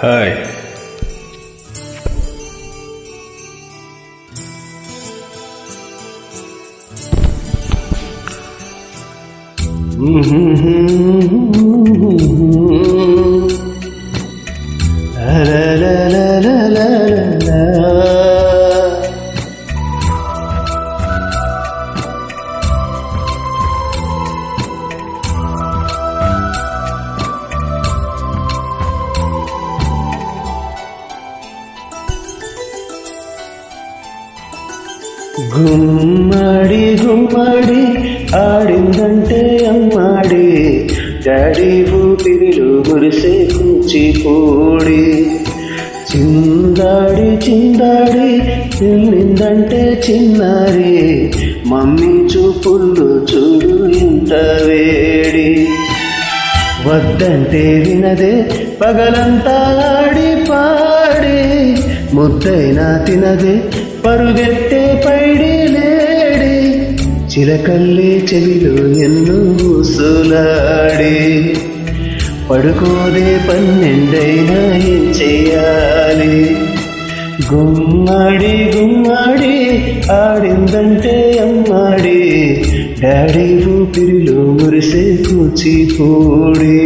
Hi. గుమ్మడి గుమ్మడి ఆడిందంటే అమ్మాడి, daddy ఊపిరిలో మురిసే కూచిపూడి. చిందాడి చిందాడి వెళ్ళిందంటే చిన్నారి, మమ్మీ చూపుల్లో చూడు ఇంత వేడి. వద్దంటే వినదే పగలంతా ఆడి పాడి, ముద్దైనా తినదే పరుగెట్టే పైడి లేడి. చిలకల్లే చెవిలో ఎన్నో ఊసులాడి, పడుకోదే 12 ఏం చెయ్యాలి. గుమ్మడి గుమ్మడి ఆడిందంటే అమ్మాడి, డాడీ ఊపిరిలో మురిసే కూచిపూడి.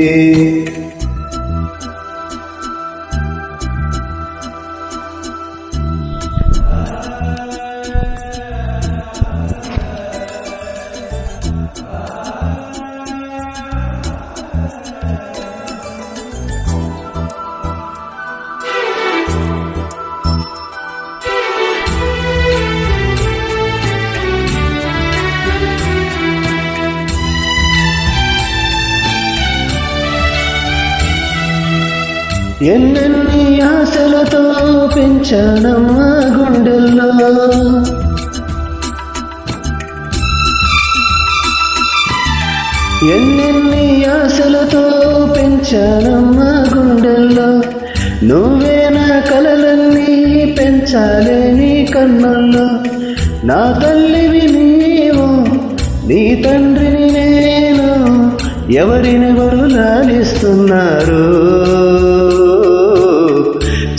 ఎన్నెన్ని ఆశలతో పెంచానమ్మా గుండెల్లో, ఎన్నెన్ని ఆశలతో పెంచానమ్మా గుండెల్లో. నువ్వే నా కలలన్నీ పెంచాలే నీ కన్నుల్లో. నా తల్లివి నీవు, నీ తండ్రిని నేను, ఎవరినెవరు లాలిస్తున్నారు.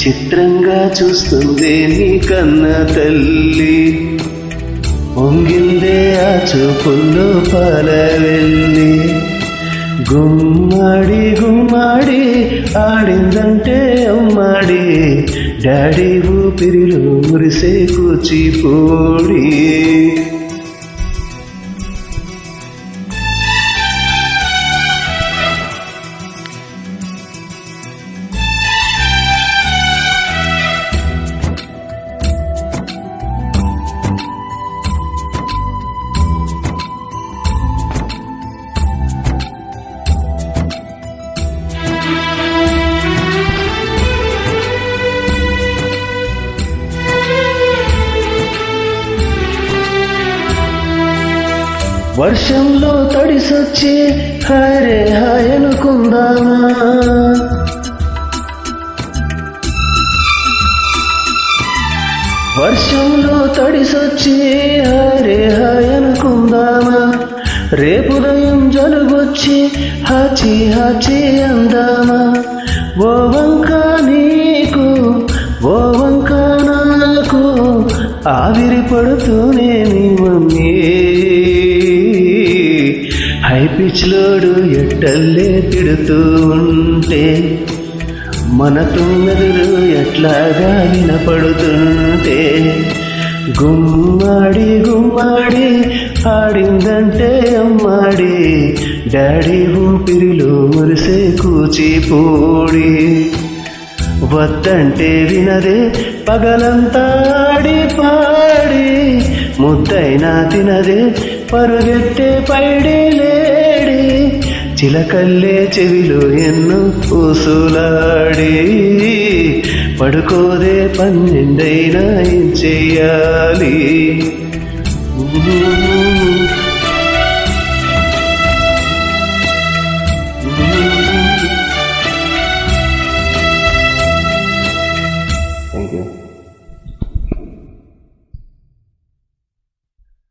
చిత్రంగా చూస్తుంది నీ కన్న తల్లి, పొంగిందే ఆ చూపుల్లో పాలవెల్లి. గుమ్మడి గుమ్మడి ఆడిందంటే అమ్మాడి, డాడీ ఊపిరిలో మురిసే కూచిపూడి. వర్షంలో తడిసొచ్చి హరే హాయ్ అనుకుందామా, వర్షంలో తడిసొచ్చి హరే హాయ్ అనుకుందామా. రేపుదయం జలుబొచ్చి హాచి హాచి అందామా. ఓ వంక నీకు ఓ వంక నాకు, ఆవిరి పడుతూనే నీ మమ్మీ. హై పిచ్ లోడు ఎట్టల్లే తిడుతూ ఉంటే, మన తుమ్మెదురు ఎట్లాగా వినపడుతుంటే. గుమ్మడి గుమ్మడి ఆడిందంటే అమ్మాడి, డాడీ ఊపిరిలో మురిసే కూచిపూడి. వద్దంటే వినదే పగలంతా ఆడి పాడి, ముద్దైనా తినదే పరుగెట్టే పైడి లేడి. చిలకల్లే చెవిలో ఎన్నో ఊసులాడి, పడుకోదే 12 ఏం చెయ్యాలి.